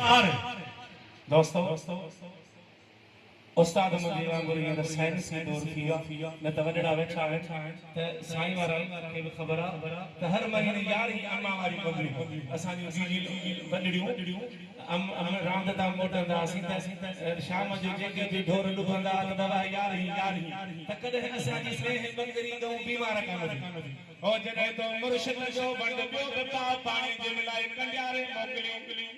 दोस्तों उस्ताद मुझे वांगुरु ये साइंस में दूर किया न त वडड़ा वेठा त साईं वारा के भी खबर त हर महीने यार ही अम्मा वारी पगड़ी असा जो जी बडड़ियूं अम रांददा मोटंदा सी त शाम जो जेके भी ढोर लुभंदा त दवा यार ही त कदे असा जी स्नेह बंगरी दो बीमार कान हो जने तो मुर्शिद जो बंद पियो त पानी जे मिलाए कंडियारे मोकली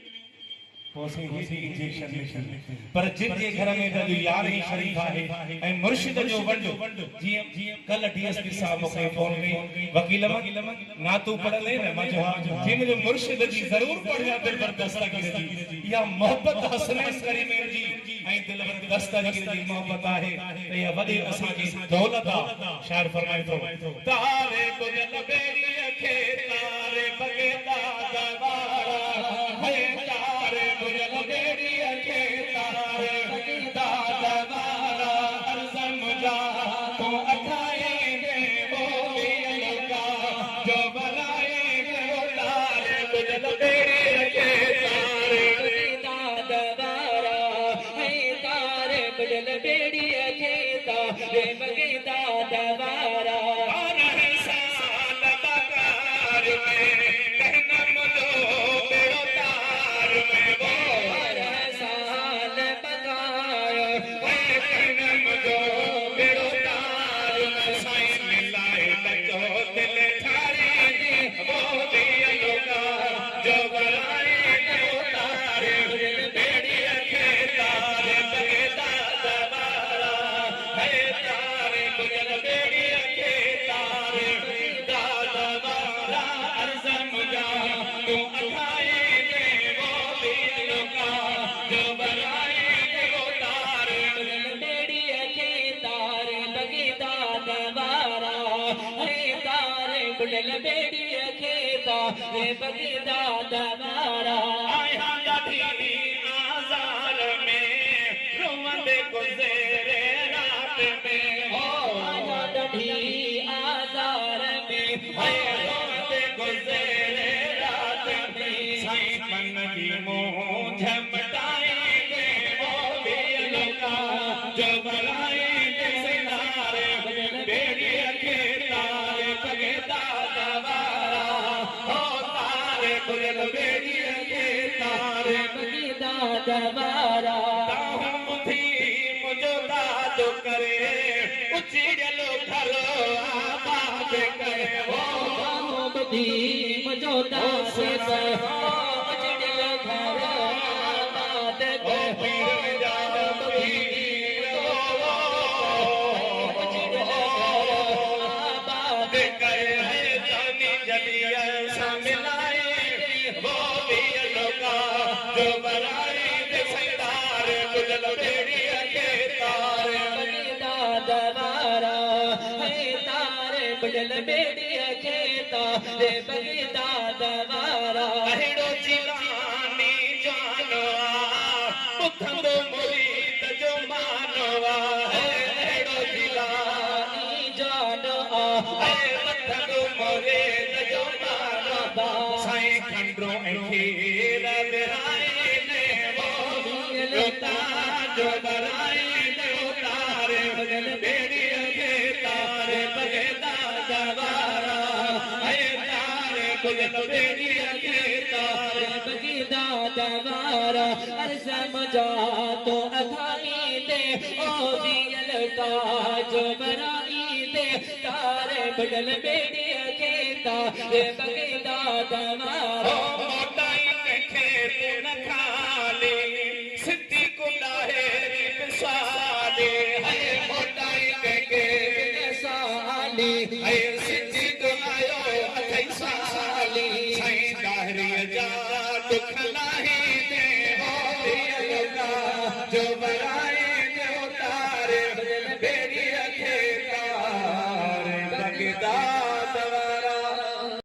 पोसे ही इंजेक्शन पर जिनके घर में तो यार ही शरीफ है ए मुर्शिद जो वंडो जी कल डीएसपी साहब मुखे फोन कई वकील ना तू पढ़ ले न मैं जवाब जी मुझे मुर्शिद जी जरूर पढ़ जा दिल पर दस्तगीर जी या मोहब्बत हसनैन करीम जी ए दिल पर दस्तगीर जी मोहब्बत है त या वडी असा की दौलत शायर फरमाए तो तारे गुजल बेड़ी के तारे बगेदा दवारा है तारे गुजल बेड़ी के तारे बगेदा दवारा अर्ज़म जा तो अठाएंगे वो लगा जो बनाएंगे वो तारे गुजल बेड़ी के तारे बगेदा दवारा है तारे गुजल बेड़ी के तारे बगेदा दवारा बगेदा दवारा आया गाठी आज़ार में रोवंदे गुज़रे रात में हो आया गाठी आज़ार में रोवंदे गुज़रे रात में साईं मन की मुंह झमटाएंगे वो भी लगा जो बनाएंगे सितारे बेड़ी के तारे बगेदा दवारा गुजल बेड़ी के तारे बगेदा दवारा मुथी मुझो दाद करे उछड़लो घर आबाद करे वो मुथी मुझो दाद करे उछड़लो घर आबाद करे आबाद करे जानी जलिया मिलाए वो भी लोगा जो बनाए सितार गुजल बेड़ी के तारे बगेदा दवारा है तारे गुजल बेड़ी के तारे बगेदा दवारा अहिड़ो जीवानी जानवा उथंदो मुरीद जो मानवा अहिड़ो जीवानी जानवा है उथंदो मुरीद जो मानवा साईं खंडरो खीर बिराए ने वो लोटा जो बराए ने तारे बगल बेड़ी के तारे बगेदा दवारा है तारे बगल बेड़ी के तारे बगेदा दवारा अर्ज़म जा तो अधाई दे ओ दियल का जो बराई दे तारे बगल बेड़ी के तारे बगेदा दवारा मोटाई के खेत न खाले सिद्धि कुलाहे साले है मोटाई के खेत साले है